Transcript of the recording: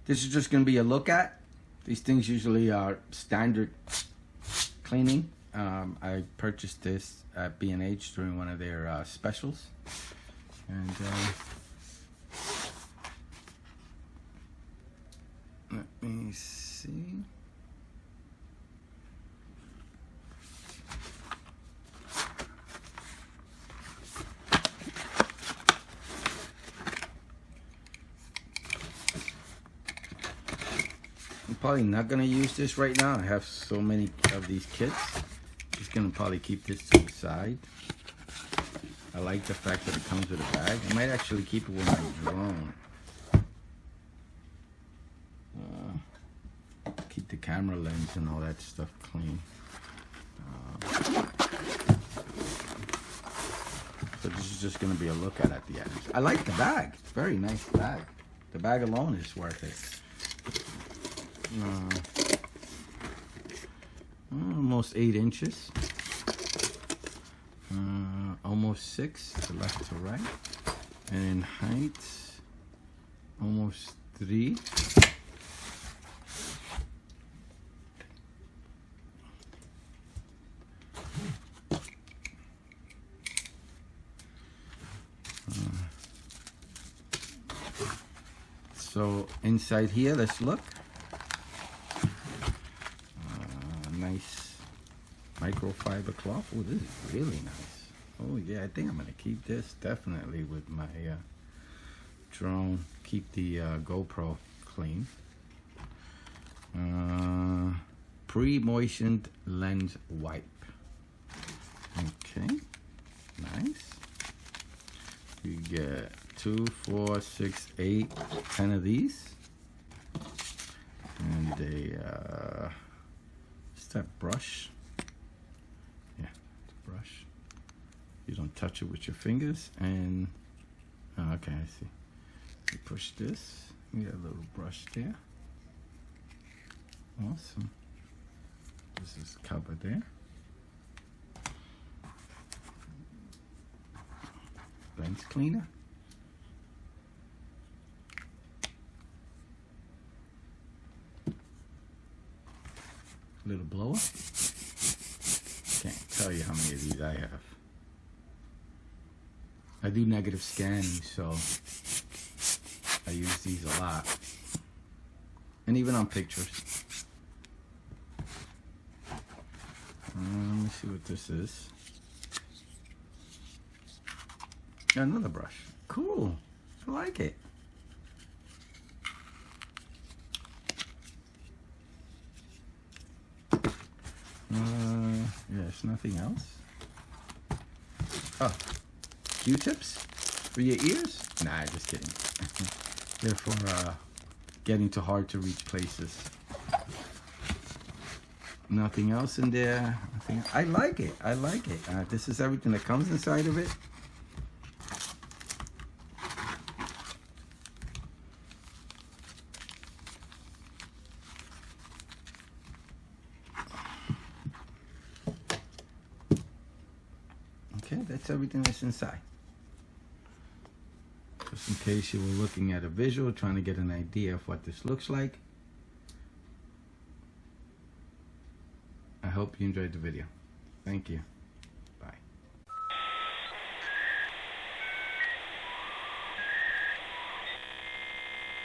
this is just going to be a look at. These things usually are standard cleaning. I purchased this at B&H during one of their specials. And let me see. I'm probably not going to use this right now. I have so many of these kits. Just going to probably keep this to the side. I like the fact that it comes with a bag. I might actually keep it with my drone. Keep the camera lens and all that stuff clean. So this is just going to be a look at the items. I like the bag. It's a very nice bag. The bag alone is worth it. Almost 8 inches. Almost 6 to left to right. And in height, almost 3. So inside here, let's look. Nice microfiber cloth. Oh, this is really nice. Oh yeah, I think I'm gonna keep this definitely with my drone. Keep the GoPro clean. Pre-moistened lens wipe. Okay, nice. You get 2, 4, 6, 8, 10 of these, and a that brush. Yeah, brush. You don't touch it with your fingers. And oh, okay, I see. You push this. You get a little brush there. Awesome. This is covered there. Lens cleaner. Little blower. Can't tell you how many of these I have. I do negative scanning, so I use these a lot. And even on pictures. Let me see what this is. Another brush. Cool. I like it. There's nothing else. Oh, Q-tips for your ears? Nah, just kidding. They're for getting to hard to reach places. Nothing else in there. I like it. I like it. This is everything that comes inside of it. Okay, that's everything that's inside. Just in case you were looking at a visual, trying to get an idea of what this looks like. I hope you enjoyed the video. Thank you.